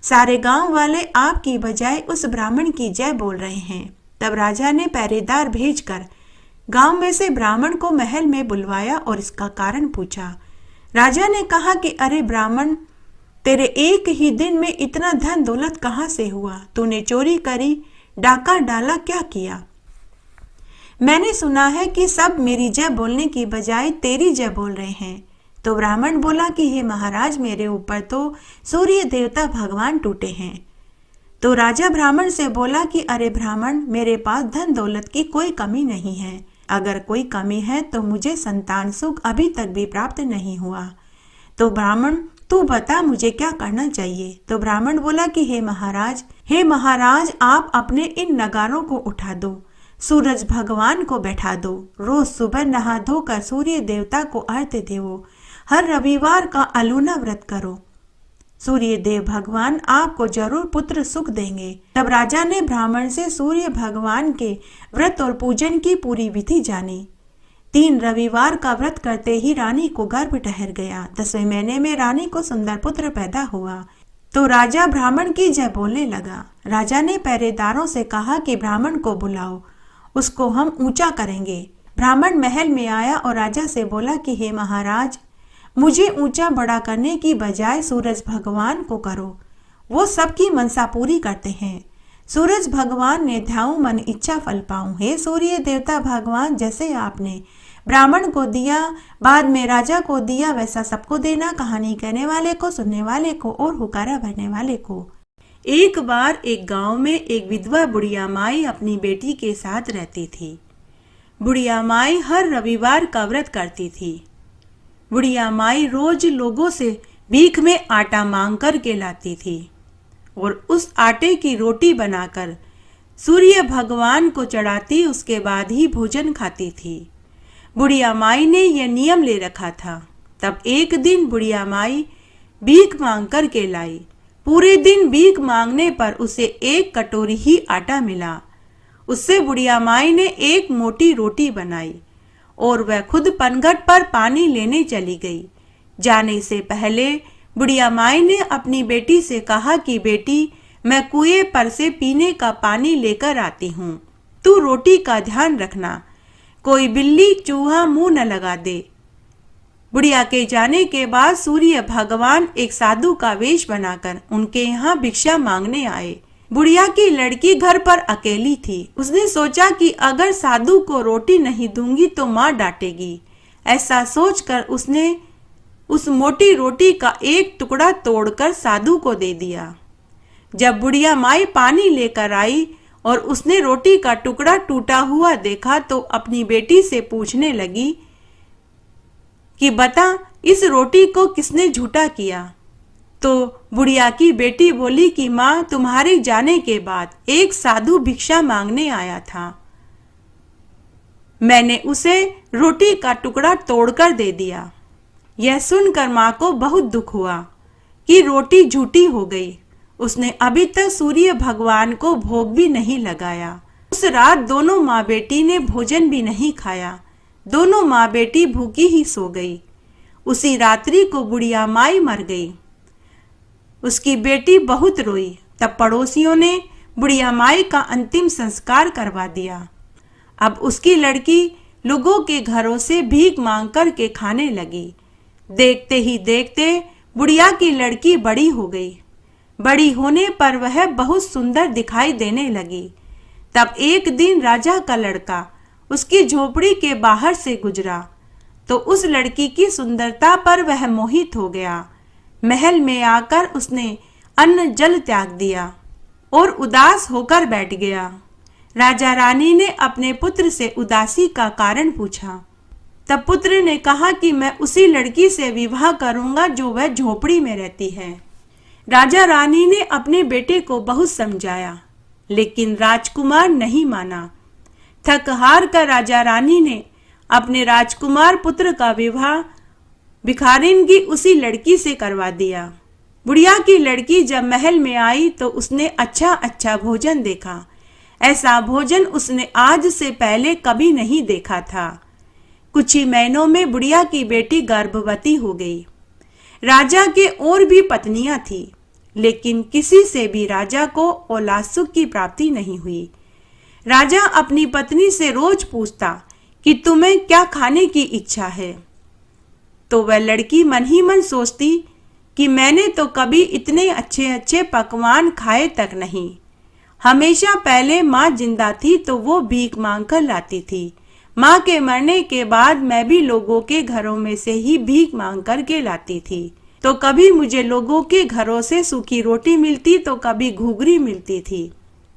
सारे गांव वाले आपकी बजाय उस ब्राह्मण की जय बोल रहे हैं। तब राजा ने पहरेदार भेजकर गांव में से ब्राह्मण को महल में बुलवाया और इसका कारण पूछा। राजा ने कहा कि अरे ब्राह्मण, तेरे एक ही दिन में इतना धन दौलत कहाँ से हुआ? तूने चोरी करी, डाका डाला, क्या किया? मैंने सुना है कि सब मेरी जय बोलने की बजाय तेरी जय बोल रहे हैं। तो ब्राह्मण बोला कि हे महाराज, मेरे ऊपर तो सूर्य देवता भगवान टूटे हैं। तो राजा ब्राह्मण से बोला कि अरे ब्राह्मण, मेरे पास धन दौलत की कोई कमी नहीं है। अगर कोई कमी है तो मुझे संतान सुख अभी तक भी प्राप्त नहीं हुआ। तो ब्राह्मण, तू बता मुझे क्या करना चाहिए? तो ब्राह्मण बोला कि हे महाराज, आप अपने इन नगारों को उठा दो, सूरज भगवान को बैठा दो, रोज सुबह नहा धोकर सूर्य देवता को अर्घ्य देवो, हर रविवार का अलूना व्रत करो, सूर्य देव भगवान आपको जरूर पुत्र सुख देंगे। तब राजा ने ब्राह्मण से सूर्य भगवान के व्रत और पूजन की पूरी विधि जानी। 3 रविवार का व्रत करते ही रानी को गर्भ ठहर गया। 10वें महीने में रानी को सुंदर पुत्र पैदा हुआ। तो राजा ब्राह्मण की जय बोलने लगा। राजा ने पहरेदारों से कहा कि ब्राह्मण को बुलाओ, उसको हम ऊंचा करेंगे। ब्राह्मण महल में आया और राजा से बोला कि हे महाराज, मुझे ऊंचा बड़ा करने की बजाय सूरज भगवान को करो, वो सबकी मनसा पूरी करते हैं। सूरज भगवान ने ध्याऊं मन इच्छा फल पाऊं। हे सूर्य देवता भगवान, जैसे आपने ब्राह्मण को दिया, बाद में राजा को दिया, वैसा सबको देना, कहानी कहने वाले को, सुनने वाले को और हुकारा भरने वाले को। एक बार एक गांव में एक विधवा बुढ़िया माई अपनी बेटी के साथ रहती थी। बुढ़िया माई हर रविवार का व्रत करती थी। बुढ़िया माई रोज लोगों से भीख में आटा मांग कर के लाती थी और उस आटे की रोटी बनाकर सूर्य भगवान को चढ़ाती, उसके बाद ही भोजन खाती थी। बुढ़िया माई ने यह नियम ले रखा था। तब एक दिन बुढ़िया माई भीख मांग कर के लाई। पूरे दिन भीख मांगने पर उसे 1 कटोरी ही आटा मिला। उससे बुढ़िया माई ने एक मोटी रोटी बनाई और वह खुद पनघट पर पानी लेने चली गई। जाने से पहले बुढ़िया माई ने अपनी बेटी से कहा कि बेटी, मैं कुएं पर से पीने का पानी लेकर आती हूँ, तू रोटी का ध्यान रखना, कोई बिल्ली चूहा मुंह न लगा दे। बुढ़िया के जाने के बाद सूर्य भगवान एक साधु का वेश बनाकर उनके यहाँ भिक्षा मांगने आए। बुढ़िया की लड़की घर पर अकेली थी। उसने सोचा कि अगर साधु को रोटी नहीं दूंगी तो माँ डांटेगी। ऐसा सोचकर उसने उस मोटी रोटी का एक टुकड़ा तोड़कर साधु को दे दिया। जब बुढ़िया माई पानी लेकर आई और उसने रोटी का टुकड़ा टूटा हुआ देखा तो अपनी बेटी से पूछने लगी कि बता, इस रोटी को किसने झूठा किया? तो बुढ़िया की बेटी बोली कि माँ, तुम्हारे जाने के बाद एक साधु भिक्षा मांगने आया था, मैंने उसे रोटी का टुकड़ा तोड़कर दे दिया। यह सुनकर माँ को बहुत दुख हुआ कि रोटी झूठी हो गई। उसने अभी तक सूर्य भगवान को भोग भी नहीं लगाया। उस रात दोनों माँ बेटी ने भोजन भी नहीं खाया। दोनों माँ बेटी भूखी ही सो गई। उसी रात्रि को बुढ़िया माई मर गई। उसकी बेटी बहुत रोई। तब पड़ोसियों ने बुढ़िया माई का अंतिम संस्कार करवा दिया। अब उसकी लड़की लोगों के घरों से भीख मांग कर के खाने लगी। देखते ही देखते बुढ़िया की लड़की बड़ी हो गई। बड़ी होने पर वह बहुत सुंदर दिखाई देने लगी। तब एक दिन राजा का लड़का उसकी झोपड़ी के बाहर से गुजरा तो उस लड़की की सुंदरता पर वह मोहित हो गया। महल में आकर उसने अन्न जल त्याग दिया और उदास होकर बैठ गया। राजा रानी ने अपने पुत्र से उदासी का कारण पूछा। तब पुत्र ने कहा कि मैं उसी लड़की से विवाह करूंगा जो वह झोपड़ी में रहती है। राजा रानी ने अपने बेटे को बहुत समझाया, लेकिन राजकुमार नहीं माना। थक हार कर राजा रानी ने अपने राजकुमार पुत्र का विवाह भिखारिन की उसी लड़की से करवा दिया। बुढ़िया की लड़की जब महल में आई तो उसने अच्छा अच्छा भोजन देखा। ऐसा भोजन उसने आज से पहले कभी नहीं देखा था। कुछ ही महीनों में बुढ़िया की बेटी गर्भवती हो गई। राजा के और भी पत्नियां थी, लेकिन किसी से भी राजा को औलाद सुख की प्राप्ति नहीं हुई। राजा अपनी पत्नी से रोज पूछता कि तुम्हें क्या खाने की इच्छा है, तो वह लड़की मन ही मन सोचती कि मैंने तो कभी इतने अच्छे अच्छे पकवान खाए तक नहीं। हमेशा पहले माँ जिंदा थी तो वो भीख मांग कर लाती थी। माँ के मरने के बाद मैं भी लोगों के घरों में से ही भीख मांग कर के लाती थी। तो कभी मुझे लोगों के घरों से सूखी रोटी मिलती तो कभी घुघरी मिलती थी।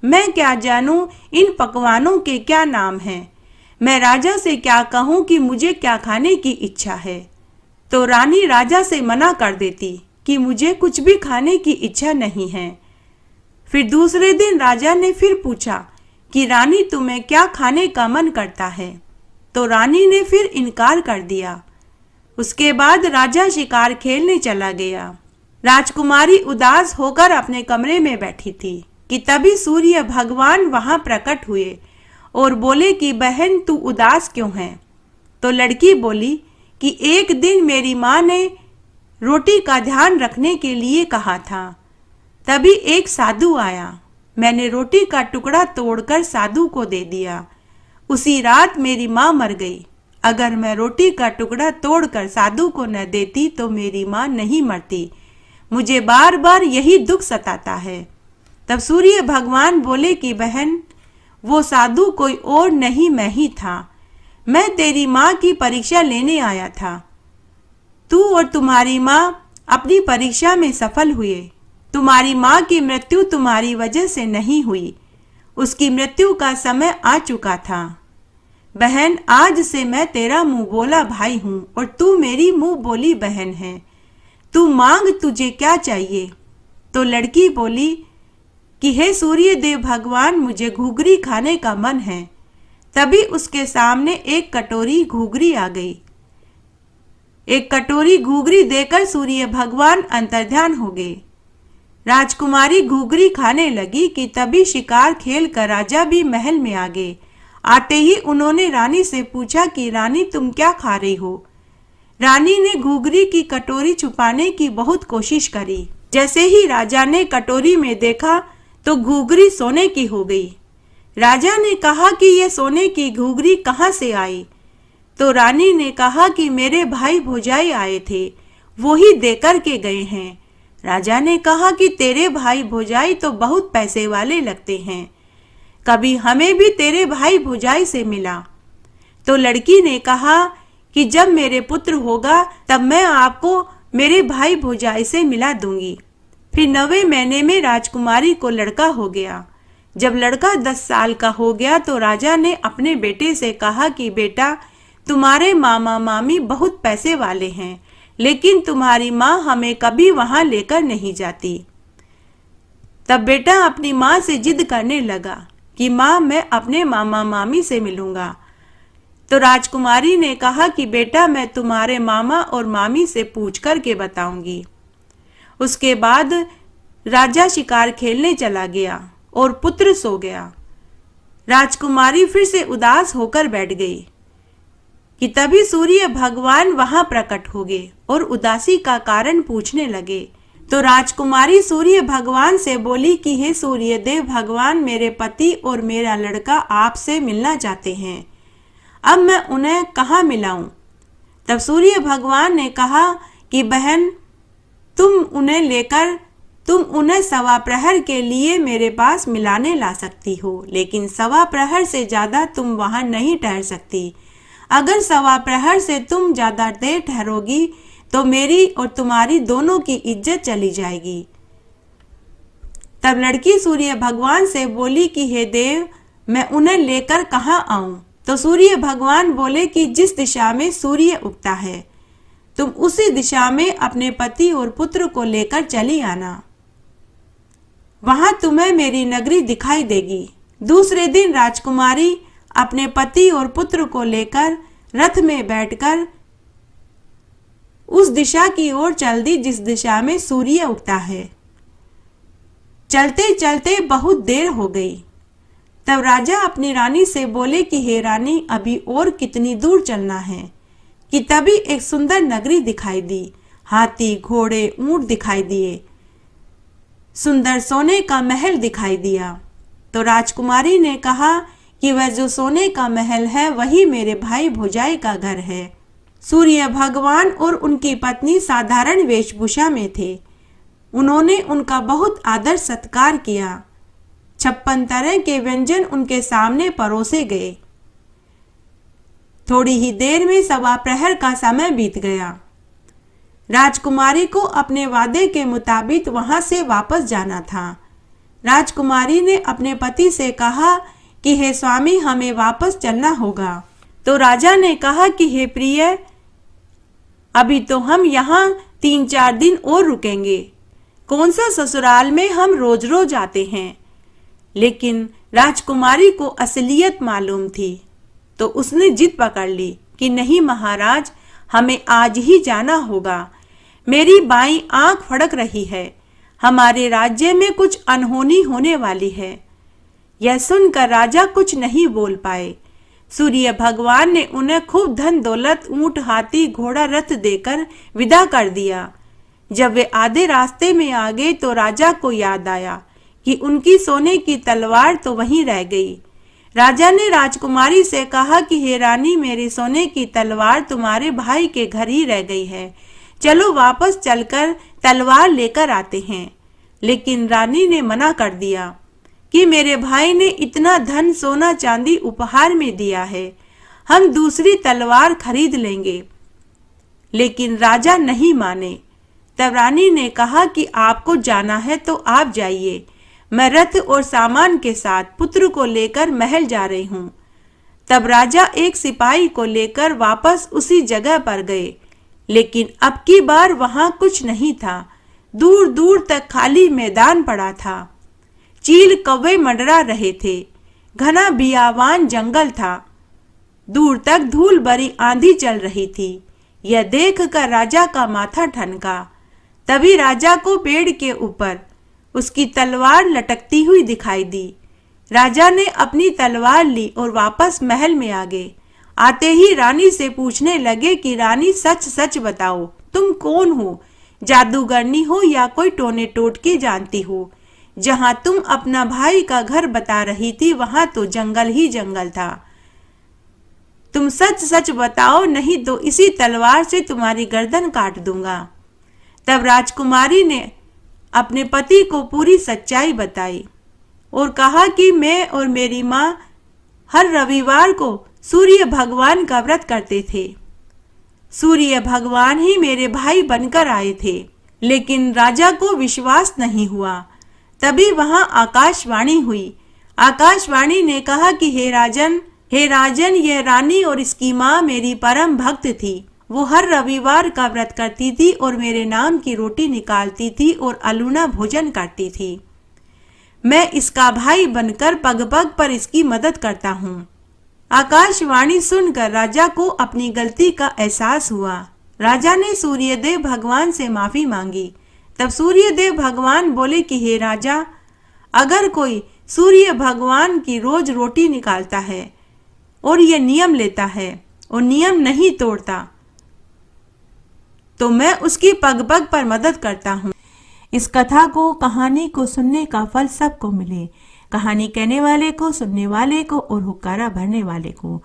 मैं क्या जानूं इन पकवानों के क्या नाम हैं। मैं राजा से क्या कहूं कि मुझे क्या खाने की इच्छा है। तो रानी राजा से मना कर देती कि मुझे कुछ भी खाने की इच्छा नहीं है। फिर दूसरे दिन राजा ने फिर पूछा कि रानी तुम्हें क्या खाने का मन करता है, तो रानी ने फिर इनकार कर दिया। उसके बाद राजा शिकार खेलने चला गया। राजकुमारी उदास होकर अपने कमरे में बैठी थी कि तभी सूर्य भगवान वहां प्रकट हुए और बोले कि बहन तू उदास क्यों है। तो लड़की बोली कि एक दिन मेरी माँ ने रोटी का ध्यान रखने के लिए कहा था। तभी एक साधु आया। मैंने रोटी का टुकड़ा तोड़कर साधु को दे दिया। उसी रात मेरी माँ मर गई। अगर मैं रोटी का टुकड़ा तोड़कर साधु को न देती तो मेरी माँ नहीं मरती। मुझे बार बार यही दुख सताता है। तब सूर्य भगवान बोले कि बहन वो साधु कोई और नहीं मैं ही था। मैं तेरी माँ की परीक्षा लेने आया था। तू और तुम्हारी माँ अपनी परीक्षा में सफल हुए। तुम्हारी माँ की मृत्यु तुम्हारी वजह से नहीं हुई। उसकी मृत्यु का समय आ चुका था। बहन आज से मैं तेरा मुंह बोला भाई हूँ और तू मेरी मुंह बोली बहन है। तू मांग तुझे क्या चाहिए। तो लड़की बोली कि हे सूर्य देव भगवान मुझे घुघरी खाने का मन है। तभी उसके सामने एक कटोरी घुघरी आ गई। एक कटोरी घुघरी देकर सूर्य भगवान अंतर्ध्यान हो गए। राजकुमारी घुघरी खाने लगी कि तभी शिकार खेल कर राजा भी महल में आ गए। आते ही उन्होंने रानी से पूछा कि रानी तुम क्या खा रही हो। रानी ने घुघरी की कटोरी छुपाने की बहुत कोशिश करी। जैसे ही राजा ने कटोरी में देखा तो घुघरी सोने की हो गई। राजा ने कहा कि यह सोने की घुघरी कहाँ से आई। तो रानी ने कहा कि मेरे भाई भौजाई आए थे, वो ही देकर के गए हैं। राजा ने कहा कि तेरे भाई भौजाई तो बहुत पैसे वाले लगते हैं, कभी हमें भी तेरे भाई भौजाई से मिला। तो लड़की ने कहा कि जब मेरे पुत्र होगा तब मैं आपको मेरे भाई भौजाई से मिला दूंगी। फिर 9वें महीने में राजकुमारी को लड़का हो गया। जब लड़का 10 साल का हो गया तो राजा ने अपने बेटे से कहा कि बेटा तुम्हारे मामा मामी बहुत पैसे वाले हैं, लेकिन तुम्हारी माँ हमें कभी वहां लेकर नहीं जाती। तब बेटा अपनी माँ से जिद करने लगा कि माँ मैं अपने मामा मामी से मिलूंगा। तो राजकुमारी ने कहा कि बेटा मैं तुम्हारे मामा और मामी से पूछ कर के बताऊंगी। उसके बाद राजा शिकार खेलने चला गया और पुत्र सो गया। राजकुमारी फिर से उदास होकर बैठ गई कि तभी सूर्य भगवान वहां प्रकट हो गए और उदासी का कारण पूछने लगे। तो राजकुमारी सूर्य भगवान से बोली कि हे सूर्य देव भगवान मेरे पति और मेरा लड़का आपसे मिलना चाहते हैं, अब मैं उन्हें कहाँ मिलाऊं। तब सूर्य भगवान ने कहा कि बहन तुम उन्हें 1.25 प्रहर के लिए मेरे पास मिलाने ला सकती हो, लेकिन 1.25 प्रहर से ज्यादा तुम वहां नहीं ठहर सकती। अगर 1.25 प्रहर से तुम ज्यादा देर ठहरोगी तो मेरी और तुम्हारी दोनों की इज्जत चली जाएगी। तब लड़की सूर्य भगवान से बोली कि हे देव मैं उन्हें लेकर कहाँ आऊं। तो सूर्य भगवान बोले कि जिस दिशा में सूर्य उगता है तुम उसी दिशा में अपने पति और पुत्र को लेकर चली आना, वहां तुम्हें मेरी नगरी दिखाई देगी। दूसरे दिन राजकुमारी अपने पति और पुत्र को लेकर रथ में बैठकर उस दिशा की ओर चल दी जिस दिशा में सूर्य उगता है। चलते चलते बहुत देर हो गई। तब राजा अपनी रानी से बोले कि हे रानी, अभी और कितनी दूर चलना है, कि तभी एक सुंदर नगरी दिखाई दी। हाथी, घोड़े, ऊंट दिखाई दिए, सुंदर सोने का महल दिखाई दिया। तो राजकुमारी ने कहा कि वह जो सोने का महल है वही मेरे भाई भोजाई का घर है। सूर्य भगवान और उनकी पत्नी साधारण वेशभूषा में थे। उन्होंने उनका बहुत आदर सत्कार किया। 56 तरह के व्यंजन उनके सामने परोसे गए। थोड़ी ही देर में सवा प्रहर का समय बीत गया। राजकुमारी को अपने वादे के मुताबिक वहां से वापस जाना था। राजकुमारी ने अपने पति से कहा कि हे स्वामी, हमें वापस चलना होगा। तो राजा ने कहा कि हे प्रिय, अभी तो हम यहाँ 3-4 दिन और रुकेंगे। कौन सा ससुराल में हम रोज रोज आते हैं। लेकिन राजकुमारी को असलियत मालूम थी, तो उसने जिद पकड़ ली कि नहीं महाराज, हमें आज ही जाना होगा। मेरी बाईं आंख फड़क रही है, हमारे राज्य में कुछ अनहोनी होने वाली है। यह सुनकर राजा कुछ नहीं बोल पाए। सूर्य भगवान ने उन्हें खूब धन दौलत, ऊंट, हाथी, घोड़ा, रथ देकर विदा कर दिया। जब वे आधे रास्ते में आ गए तो राजा को याद आया कि उनकी सोने की तलवार तो वहीं रह गई। राजा ने राजकुमारी से कहा कि हे रानी, मेरी सोने की तलवार तुम्हारे भाई के घर ही रह गई है, चलो वापस चलकर तलवार लेकर आते हैं। लेकिन रानी ने मना कर दिया कि मेरे भाई ने इतना धन, सोना, चांदी उपहार में दिया है, हम दूसरी तलवार खरीद लेंगे। लेकिन राजा नहीं माने। तब रानी ने कहा कि आपको जाना है तो आप जाइए, मैं रथ और सामान के साथ पुत्र को लेकर महल जा रही हूँ। तब राजा एक सिपाही को लेकर वापस उसी जगह पर गए, लेकिन अब की बार वहां कुछ नहीं था। दूर दूर तक खाली मैदान पड़ा था। चील कौवे मंडरा रहे थे। घना बियावान जंगल था। दूर तक धूल भरी आंधी चल रही थी। यह देखकर राजा का माथा ठनका। तभी राजा को पेड़ के ऊपर उसकी तलवार लटकती हुई दिखाई दी। राजा ने अपनी तलवार ली और वापस महल में आ गए। आते ही रानी से पूछने लगे कि रानी, सच सच बताओ, तुम कौन हो? जादूगरनी हो या कोई टोने टोटके जानती हो? जहां तुम अपना भाई का घर बता रही थी वहां तो जंगल ही जंगल था। तुम सच सच बताओ, नहीं तो इसी तलवार से तुम्हारी गर्दन काट दूंगा। तब राजकुमारी ने अपने पति को पूरी सच्चाई बताई और कहा कि मैं और मेरी माँ हर रविवार को सूर्य भगवान का व्रत करते थे। सूर्य भगवान ही मेरे भाई बनकर आए थे। लेकिन राजा को विश्वास नहीं हुआ। तभी वहां आकाशवाणी हुई। आकाशवाणी ने कहा कि हे राजन, यह रानी और इसकी माँ मेरी परम भक्त थी। वो हर रविवार का व्रत करती थी और मेरे नाम की रोटी निकालती थी और अलूना भोजन करती थी। मैं इसका भाई बनकर पग पग पर इसकी मदद करता हूँ। आकाशवाणी सुनकर राजा को अपनी गलती का एहसास हुआ। राजा ने सूर्यदेव भगवान से माफी मांगी। तब सूर्यदेव भगवान बोले कि हे राजा, अगर कोई सूर्य भगवान की रोज रोटी निकालता है और ये नियम लेता है और नियम नहीं तोड़ता, तो मैं उसकी पग पग पर मदद करता हूँ। इस कथा को, कहानी को सुनने का फल सबको मिले। कहानी कहने वाले को, सुनने वाले को और हुक्कारा भरने वाले को।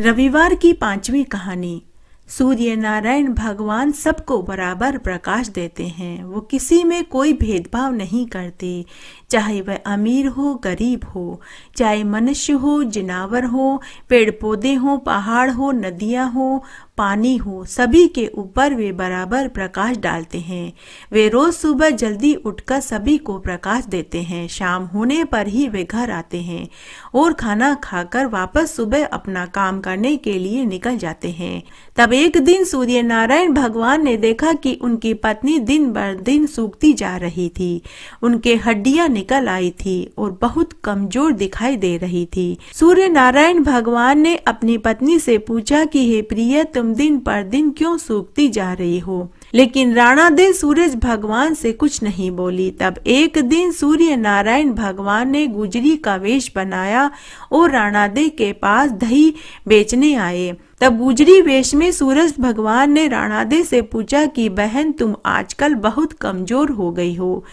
रविवार की 5वीं कहानी। सूर्य नारायण भगवान सबको बराबर प्रकाश देते हैं। वो किसी में कोई भेदभाव नहीं करते, चाहे वह अमीर हो, गरीब हो, चाहे मनुष्य हो, जिनावर हो, पेड़ पौधे हो, पहाड़ हो, नदियां हो, पानी हो, सभी के ऊपर वे बराबर प्रकाश डालते हैं। वे रोज सुबह जल्दी उठकर सभी को प्रकाश देते हैं। शाम होने पर ही वे घर आते हैं और खाना खाकर वापस सुबह अपना काम करने के लिए निकल जाते हैं। तब एक दिन सूर्य नारायण भगवान ने देखा कि उनकी पत्नी दिन बर दिन सूखती जा रही थी। उनके हड्डियां निकल आई थी और बहुत कमजोर दिखाई दे रही थी। सूर्य नारायण भगवान ने अपनी पत्नी से पूछा कि हे प्रिय, तुम तुम दिन पर दिन क्यों सूखती जा रही हो। लेकिन राणा दे सूरज भगवान से कुछ नहीं बोली। तब एक दिन सूर्य नारायण भगवान ने गुजरी का वेश बनाया और राणा दे के पास दही बेचने आए। तब गुजरी वेश में सूरज भगवान ने राणा दे से पूछा कि बहन, तुम आजकल बहुत कमजोर हो गई हो,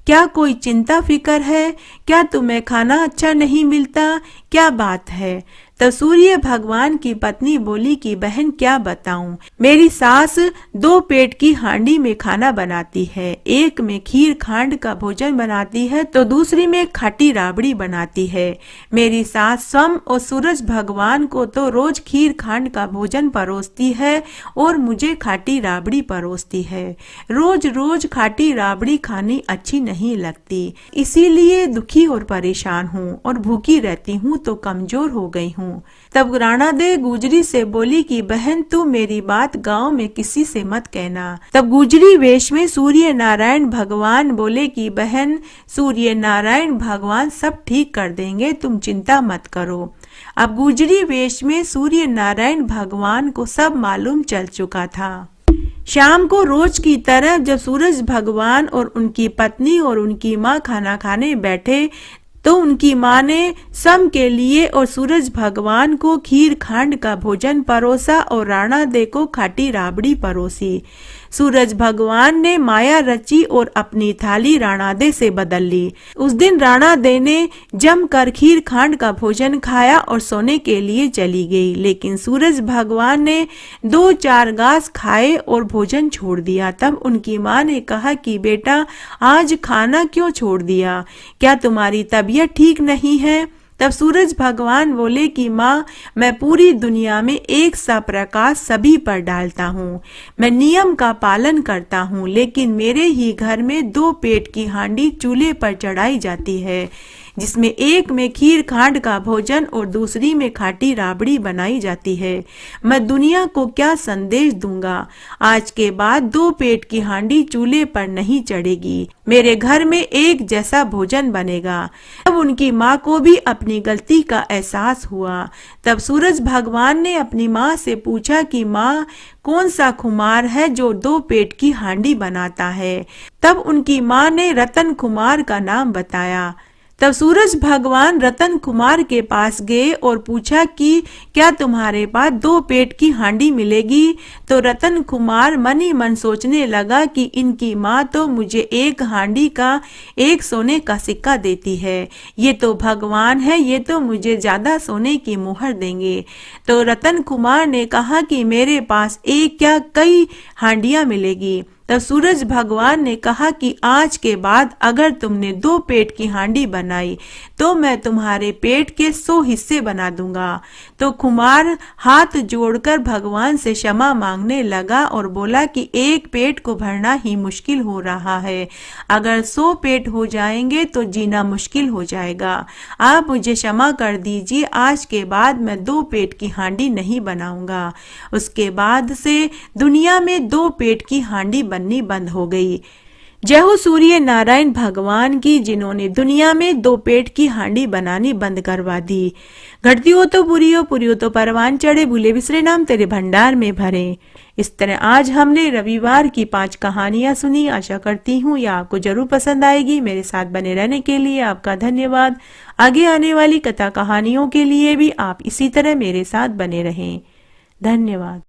क्या कोई चिंता फिकर है? क्या तुम्हें खाना अच्छा नहीं मिलता? क्या बात है? तब सूर्य भगवान की पत्नी बोली कि बहन, क्या बताऊं, मेरी सास 2 पेट की हांडी में खाना बनाती है। एक में खीर खांड का भोजन बनाती है तो दूसरी में खट्टी राबड़ी बनाती है। मेरी सास सोम और सूरज भगवान को तो रोज खीर खांड का भोजन परोसती है और मुझे खट्टी राबड़ी परोसती है। रोज रोज खट्टी राबड़ी खानी अच्छी नहीं लगती, इसीलिए दुखी और परेशान हूँ और भूखी रहती हूँ तो कमजोर हो गई हूँ। तब राणा दे गुजरी से बोली कि बहन, तू मेरी बात गांव में किसी से मत कहना। तब गुजरी वेश में सूर्य नारायण भगवान बोले कि बहन, सूर्य नारायण भगवान सब ठीक कर देंगे, तुम चिंता मत करो। अब गुजरी वेश में सूर्य नारायण भगवान को सब मालूम चल चुका था। शाम को रोज की तरह जब सूरज भगवान और उनकी पत्नी और उनकी माँ खाना खाने बैठे तो उनकी माँ ने सम के लिए और सूरज भगवान को खीर खांड का भोजन परोसा और राणा दे को खट्टी राबड़ी परोसी। सूरज भगवान ने माया रची और अपनी थाली राणा दे से बदल ली। उस दिन राणा दे ने जमकर खीर खांड का भोजन खाया और सोने के लिए चली गई। लेकिन सूरज भगवान ने 2-4 घास खाए और भोजन छोड़ दिया। तब उनकी माँ ने कहा कि बेटा, आज खाना क्यों छोड़ दिया? क्या तुम्हारी तबीयत ठीक नहीं है? तब सूरज भगवान बोले कि माँ, मैं पूरी दुनिया में एक सा प्रकाश सभी पर डालता हूँ, मैं नियम का पालन करता हूँ, लेकिन मेरे ही घर में 2 पेट की हांडी चूल्हे पर चढ़ाई जाती है, जिसमें एक में खीर खांड का भोजन और दूसरी में खट्टी राबड़ी बनाई जाती है। मैं दुनिया को क्या संदेश दूंगा? आज के बाद 2 पेट की हांडी चूल्हे पर नहीं चढ़ेगी, मेरे घर में एक जैसा भोजन बनेगा। तब उनकी माँ को भी अपनी गलती का एहसास हुआ। तब सूरज भगवान ने अपनी माँ से पूछा कि माँ, कौन सा कुमार है जो 2 पेट की हांडी बनाता है? तब उनकी माँ ने रतन कुमार का नाम बताया। तब सूरज भगवान रतन कुमार के पास गए और पूछा कि क्या तुम्हारे पास 2 पेट की हांडी मिलेगी? तो रतन कुमार मन ही मन सोचने लगा कि इनकी माँ तो मुझे 1 हांडी का 1 सोने का सिक्का देती है, ये तो भगवान है, ये तो मुझे ज्यादा सोने की मुहर देंगे। तो रतन कुमार ने कहा कि मेरे पास एक क्या कई हांडियां मिलेगी। तब सूरज भगवान ने कहा कि आज के बाद अगर तुमने 2 पेट की हांडी बनाई तो मैं तुम्हारे पेट के 100 हिस्से बना दूंगा। तो कुमार हाथ जोड़कर भगवान से क्षमा मांगने लगा और बोला कि 1 पेट को भरना ही मुश्किल हो रहा है, अगर 100 पेट हो जाएंगे तो जीना मुश्किल हो जाएगा। आप मुझे क्षमा कर दीजिए, आज के बाद मैं 2 पेट की हांडी नहीं बनाऊंगा। उसके बाद से दुनिया में 2 पेट की हांडी बननी बंद हो गई। जय हो सूर्य नारायण भगवान की, जिन्होंने दुनिया में 2 पेट की हांडी बनानी बंद करवा दी। घटती हो तो पूरी हो तो परवान चढ़े, भूले बिसरे नाम तेरे भंडार में भरे। इस तरह आज हमने रविवार की 5 कहानियां सुनी। आशा करती हूँ यह आपको जरूर पसंद आएगी। मेरे साथ बने रहने के लिए आपका धन्यवाद। आगे आने वाली कथा कहानियों के लिए भी आप इसी तरह मेरे साथ बने रहें। धन्यवाद।